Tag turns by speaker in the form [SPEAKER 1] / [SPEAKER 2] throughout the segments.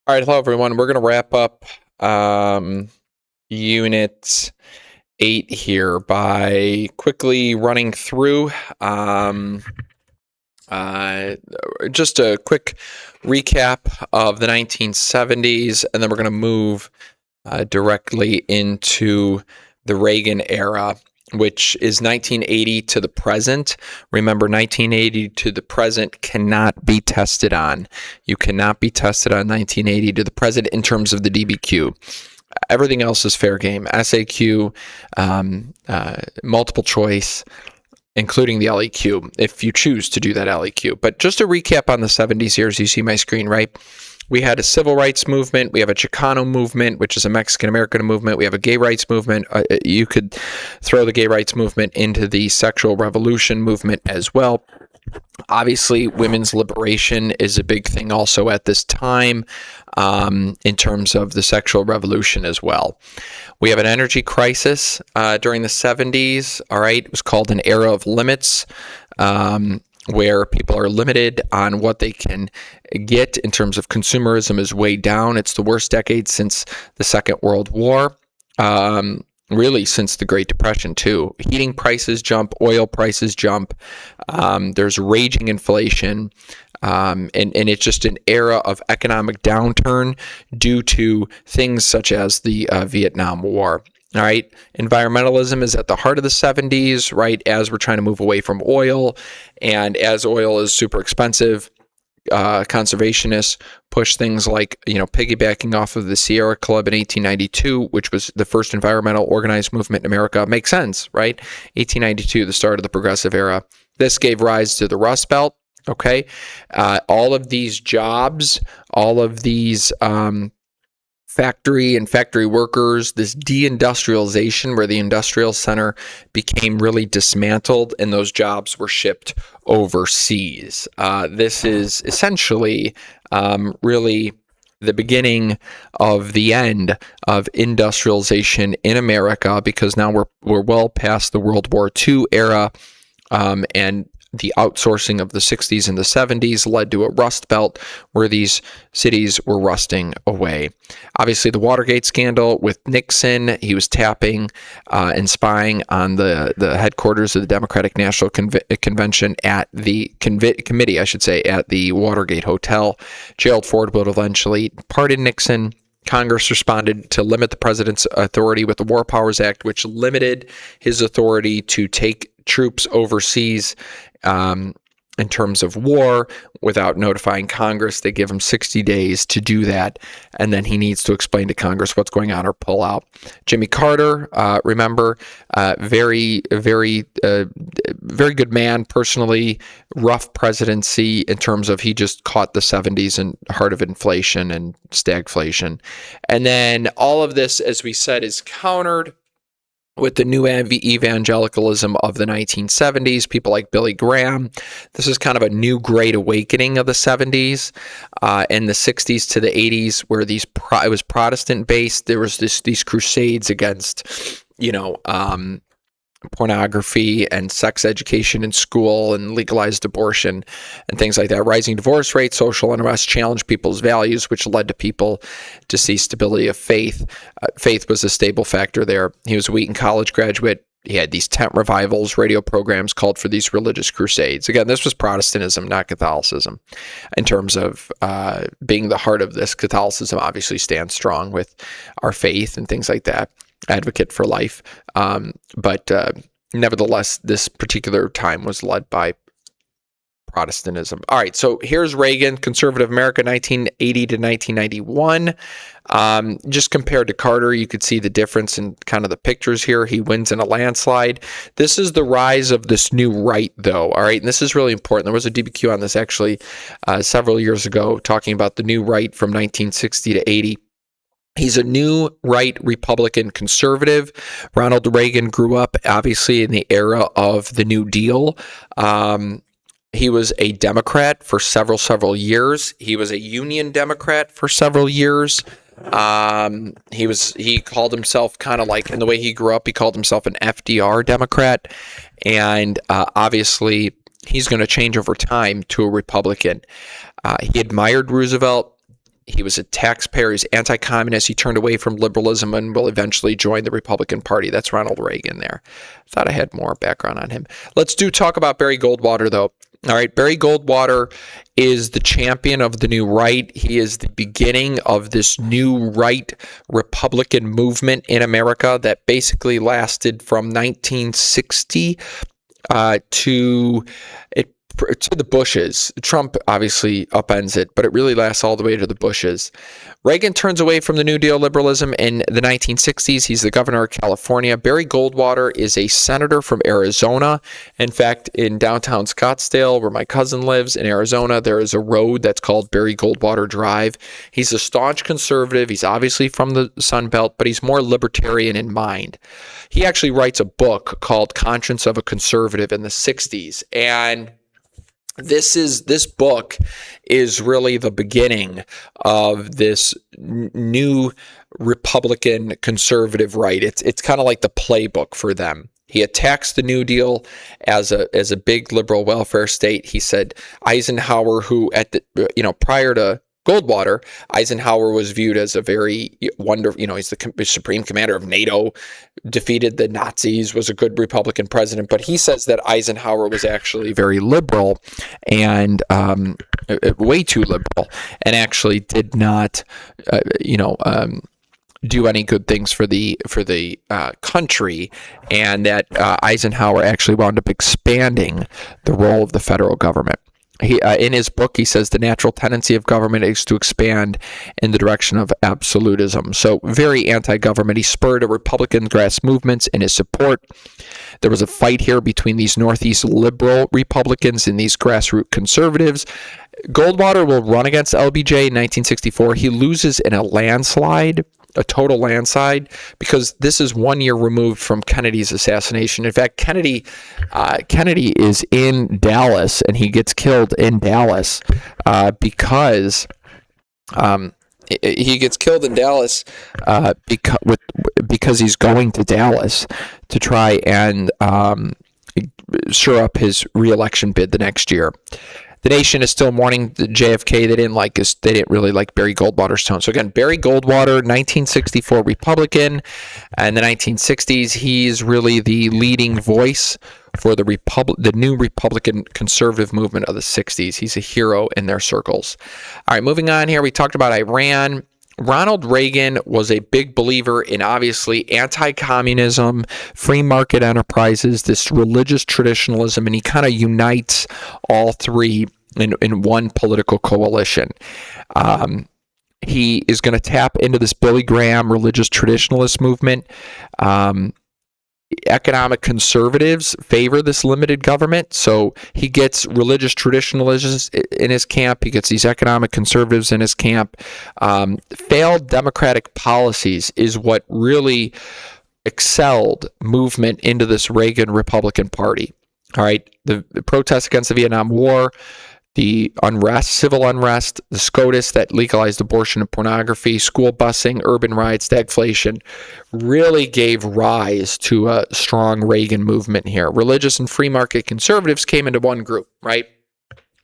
[SPEAKER 1] All right, hello everyone. We're going to wrap up Unit 8 here by quickly running through uh, just a quick recap of the 1970s, and then we're going to move directly into the Reagan era, which is 1980 to the present. Remember, 1980 to the present cannot be tested on. You cannot be tested on 1980 to the present in terms of the DBQ. Everything else is fair game. SAQ, multiple choice, including the LEQ, if you choose to do that LEQ. But just a recap on the 70s here, as you see my screen, right? We had a civil rights movement. We have a Chicano movement, which is a Mexican-American movement. We have a gay rights movement. You could throw the gay rights movement into the sexual revolution movement as well. Obviously, women's liberation is a big thing also at this time in terms of the sexual revolution as well. We have an energy crisis during the 70s. All right, it was called an era of limits. Where people are limited on what they can get in terms of consumerism is way down. It's the worst decade since the Second World War, really since the Great Depression too. Heating prices jump, oil prices jump, there's raging inflation, and it's just an era of economic downturn due to things such as the Vietnam War. All right. Environmentalism is at the heart of the 70s, right? As we're trying to move away from oil, and as oil is super expensive, conservationists push things like, piggybacking off of the Sierra Club in 1892, which was the first environmental organized movement in America. Makes sense, right? 1892, the start of the progressive era. This gave rise to the Rust Belt. Okay. All of these jobs, all of these, factory and factory workers, this deindustrialization where the industrial center became really dismantled and those jobs were shipped overseas. This is essentially really the beginning of the end of industrialization in America, because now we're well past the World War II era, and the outsourcing of the 60s and the 70s led to a rust belt where these cities were rusting away. Obviously, the Watergate scandal with Nixon, he was tapping and spying on the headquarters of the Democratic National Convention at the committee, I should say, at the Watergate Hotel. Gerald Ford would eventually pardon Nixon. Congress responded to limit the president's authority with the War Powers Act, which limited his authority to take troops overseas in terms of war without notifying Congress. They give him 60 days to do that, and then he needs to explain to Congress what's going on or pull out. Jimmy Carter, remember, very good man, personally, rough presidency in terms of he just caught the 70s and heart of inflation and stagflation. And then all of this, as we said, is countered with the new evangelicalism of the 1970s, people like Billy Graham. This is kind of a new great awakening of the 70s. In the 60s to the 80s, where it was Protestant based, there was these crusades against, pornography and sex education in school and legalized abortion and things like that. Rising divorce rates, social unrest challenged people's values, which led to people to see stability of faith. Faith was a stable factor there. He was a Wheaton College graduate. He had these tent revivals, radio programs called for these religious crusades. Again, this was Protestantism, not Catholicism. In terms of being the heart of this, Catholicism obviously stands strong with our faith and things like that. Advocate for life. But nevertheless, this particular time was led by Protestantism. All right, so here's Reagan, conservative America, 1980 to 1991. Just compared to Carter, you could see the difference in kind of the pictures here. He wins in a landslide. This is the rise of this new right, though. All right, and this is really important. There was a DBQ on this actually several years ago, talking about the new right from 1960 to 80. He's a new right Republican conservative. Ronald Reagan grew up, obviously, in the era of the New Deal. He was a Democrat for several years. He was a Union Democrat for several years. He called himself kind of like, in the way he grew up, he called himself an FDR Democrat. And obviously, he's going to change over time to a Republican. He admired Roosevelt. He was a taxpayer. He's anti-communist. He turned away from liberalism and will eventually join the Republican Party. That's Ronald Reagan there. Thought I had more background on him. Let's talk about Barry Goldwater, though. All right, Barry Goldwater is the champion of the new right. He is the beginning of this new right Republican movement in America that basically lasted from 1960 to the Bushes. Trump obviously upends it, but it really lasts all the way to the Bushes. Reagan turns away from the New Deal liberalism in the 1960s. He's the governor of California. Barry Goldwater is a senator from Arizona. In fact, in downtown Scottsdale, where my cousin lives in Arizona, there is a road that's called Barry Goldwater Drive. He's a staunch conservative. He's obviously from the Sun Belt, but he's more libertarian in mind. He actually writes a book called Conscience of a Conservative in the 60s, and this book is really the beginning of this new Republican conservative right. It's kind of like the playbook for them. He attacks the New Deal as a big liberal welfare state. He said Eisenhower, who prior to Goldwater, Eisenhower was viewed as a very wonderful, he's the supreme commander of NATO, defeated the Nazis, was a good Republican president. But he says that Eisenhower was actually very liberal and way too liberal, and actually did not, do any good things for the country, and that Eisenhower actually wound up expanding the role of the federal government. He, in his book, he says the natural tendency of government is to expand in the direction of absolutism. So very anti-government. He spurred a Republican grass movements in his support. There was a fight here between these Northeast liberal Republicans and these grassroots conservatives. Goldwater will run against LBJ in 1964. He loses in a landslide, a total landslide, because this is 1 year removed from Kennedy's assassination. In fact, Kennedy is in Dallas, and he gets killed in Dallas because he gets killed in Dallas because he's going to Dallas to try and shore up his re-election bid the next year. The nation is still mourning the JFK. They didn't really like Barry Goldwater's tone. So again, Barry Goldwater, 1964 Republican, and the 1960s, he's really the leading voice for the new Republican conservative movement of the 60s. He's a hero in their circles. All right, moving on here, we talked about Iran. Ronald Reagan was a big believer in, obviously, anti-communism, free market enterprises, this religious traditionalism, and he kind of unites all three in one political coalition. He is going to tap into this Billy Graham religious traditionalist movement. Economic conservatives favor this limited government, so he gets religious traditionalists in his camp. He gets these economic conservatives in his camp. Failed democratic policies is what really excelled movement into this Reagan Republican Party. All right, the protests against the Vietnam War, the unrest, civil unrest, the SCOTUS that legalized abortion and pornography, school busing, urban riots, stagflation, really gave rise to a strong Reagan movement here. Religious and free market conservatives came into one group, right?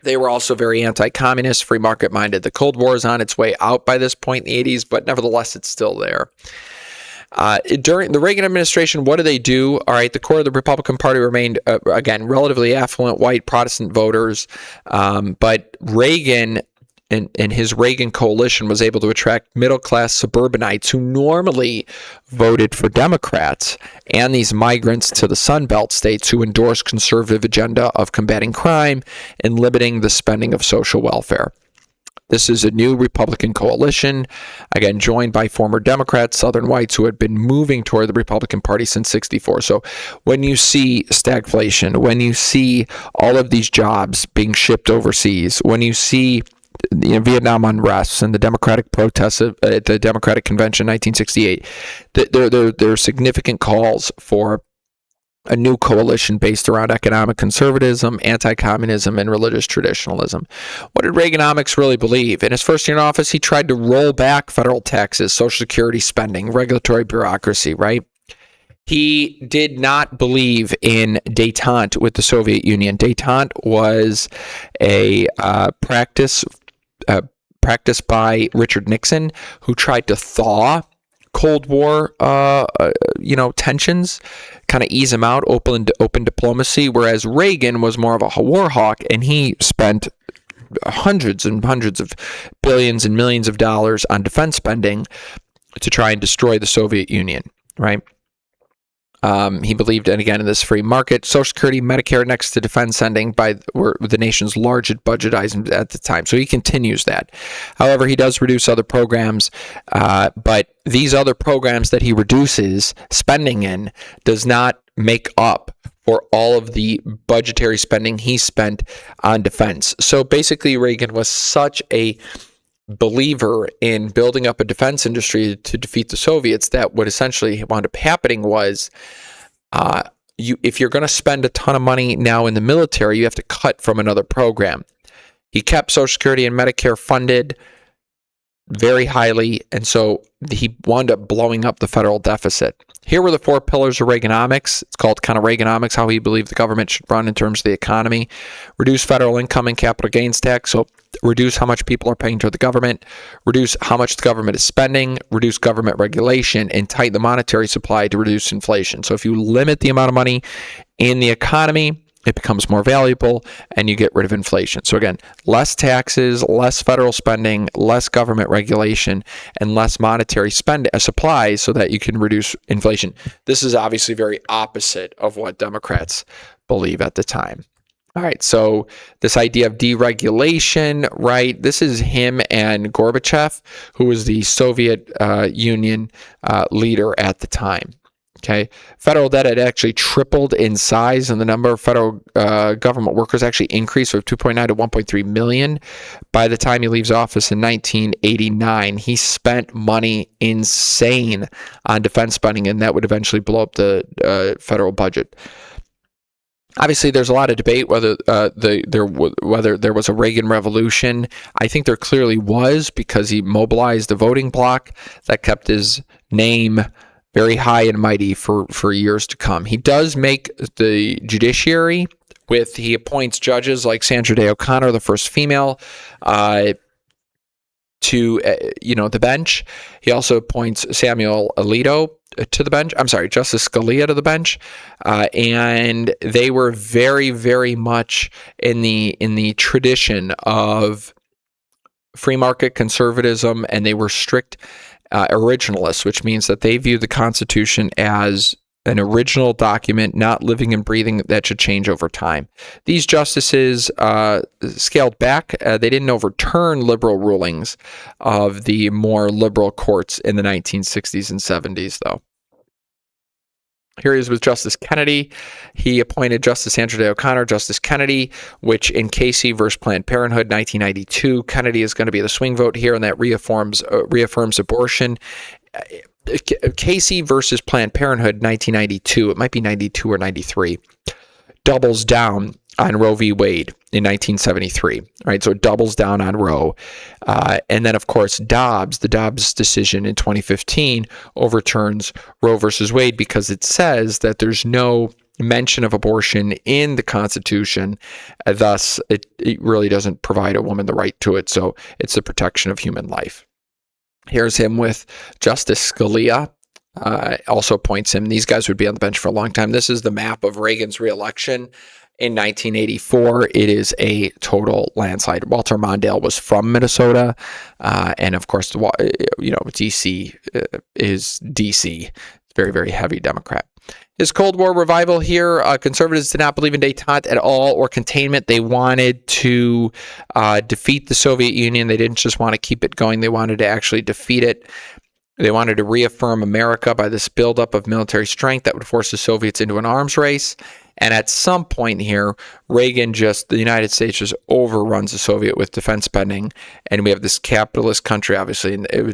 [SPEAKER 1] They were also very anti-communist, free market minded. The Cold War is on its way out by this point in the 80s, but nevertheless, it's still there. During the Reagan administration, what do they do? All right, the core of the Republican Party remained, again, relatively affluent white Protestant voters, but Reagan and his Reagan coalition was able to attract middle-class suburbanites who normally voted for Democrats, and these migrants to the Sun Belt states who endorsed conservative agenda of combating crime and limiting the spending of social welfare. This is a new Republican coalition, again, joined by former Democrats, Southern whites who had been moving toward the Republican Party since '64. So when you see stagflation, when you see all of these jobs being shipped overseas, when you see Vietnam unrest and the Democratic protests at the Democratic Convention in 1968, there are significant calls for a new coalition based around economic conservatism, anti-communism, and religious traditionalism. What did Reaganomics really believe? In his first year in office, he tried to roll back federal taxes, Social Security spending, regulatory bureaucracy, right? He did not believe in détente with the Soviet Union. Détente was a practice practiced by Richard Nixon, who tried to thaw Cold War, tensions, kind of ease them out, open diplomacy, whereas Reagan was more of a war hawk, and he spent hundreds and hundreds of billions and millions of dollars on defense spending to try and destroy the Soviet Union, right? He believed, and again, in this free market. Social Security, Medicare, next to defense spending were the nation's largest budget items at the time. So he continues that. However, he does reduce other programs, but these other programs that he reduces spending in does not make up for all of the budgetary spending he spent on defense. So basically, Reagan was such a believer in building up a defense industry to defeat the Soviets that what essentially wound up happening was if you're going to spend a ton of money now in the military, you have to cut from another program. He kept Social Security and Medicare funded very highly, and so he wound up blowing up the federal deficit. Here were the 4 pillars of Reaganomics. It's called kind of Reaganomics, how he believed the government should run in terms of the economy. Reduce federal income and capital gains tax, so reduce how much people are paying to the government, reduce how much the government is spending, reduce government regulation, and tighten the monetary supply to reduce inflation. So if you limit the amount of money in the economy, it becomes more valuable, and you get rid of inflation. So again, less taxes, less federal spending, less government regulation, and less monetary supply so that you can reduce inflation. This is obviously very opposite of what Democrats believe at the time. All right, so this idea of deregulation, right? This is him and Gorbachev, who was the Soviet Union leader at the time. Okay, federal debt had actually tripled in size, and the number of federal government workers actually increased from 2.9 to 1.3 million. By the time he leaves office in 1989, he spent money insane on defense spending, and that would eventually blow up the federal budget. Obviously, there's a lot of debate whether there was a Reagan revolution. I think there clearly was, because he mobilized a voting bloc that kept his name very high and mighty for years to come. He does make the judiciary he appoints judges like Sandra Day O'Connor, the first female, to the bench. He also appoints Samuel Alito to the bench. I'm sorry, Justice Scalia to the bench, and they were very, very much in the tradition of free market conservatism, and they were strict originalists, which means that they view the Constitution as an original document, not living and breathing, that should change over time. These justices scaled back. They didn't overturn liberal rulings of the more liberal courts in the 1960s and 70s, though. Here he is with Justice Kennedy. He appointed Justice Sandra Day O'Connor, Justice Kennedy, which in Casey versus Planned Parenthood, 1992, Kennedy is going to be the swing vote here, and that reaffirms abortion. Casey versus Planned Parenthood, 1992, it might be 92 or 93, doubles down on Roe v. Wade in 1973, right? So it doubles down on Roe. And then, of course, the Dobbs decision in 2015 overturns Roe versus Wade because it says that there's no mention of abortion in the Constitution. Thus, it really doesn't provide a woman the right to it. So it's the protection of human life. Here's him with Justice Scalia. Also appoints him. These guys would be on the bench for a long time. This is the map of Reagan's reelection in 1984. It is a total landslide. Walter Mondale was from Minnesota, and of course, DC is DC. Very, very heavy Democrat. His Cold War revival here, conservatives did not believe in détente at all or containment. They wanted to defeat the Soviet Union. They didn't just want to keep it going. They wanted to actually defeat it. They wanted to reaffirm America by this buildup of military strength that would force the Soviets into an arms race. And at some point here, the United States just overruns the Soviet with defense spending. And we have this capitalist country, obviously, and it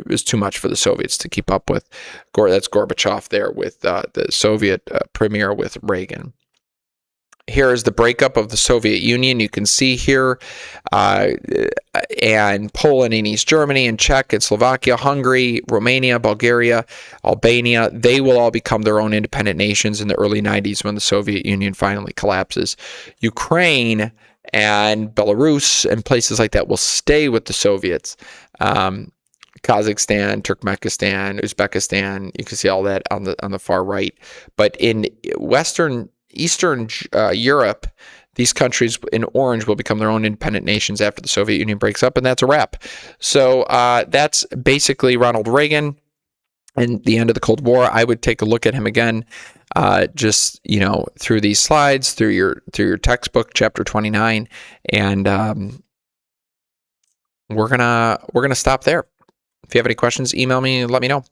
[SPEAKER 1] was too much for the Soviets to keep up with. That's Gorbachev there with the Soviet premier with Reagan. Here is the breakup of the Soviet Union. You can see here, and Poland and East Germany and Czech and Slovakia, Hungary, Romania, Bulgaria, Albania, they will all become their own independent nations in the early 90s when the Soviet Union finally collapses. Ukraine and Belarus and places like that will stay with the Soviets. Kazakhstan, Turkmenistan, Uzbekistan, you can see all that on the far right. But in Eastern Europe, these countries in orange will become their own independent nations after the Soviet Union breaks up, and that's a wrap. So that's basically Ronald Reagan and the end of the Cold War. I would take a look at him again, just through these slides, through your textbook, chapter 29, and we're gonna stop there. If you have any questions, email me and let me know.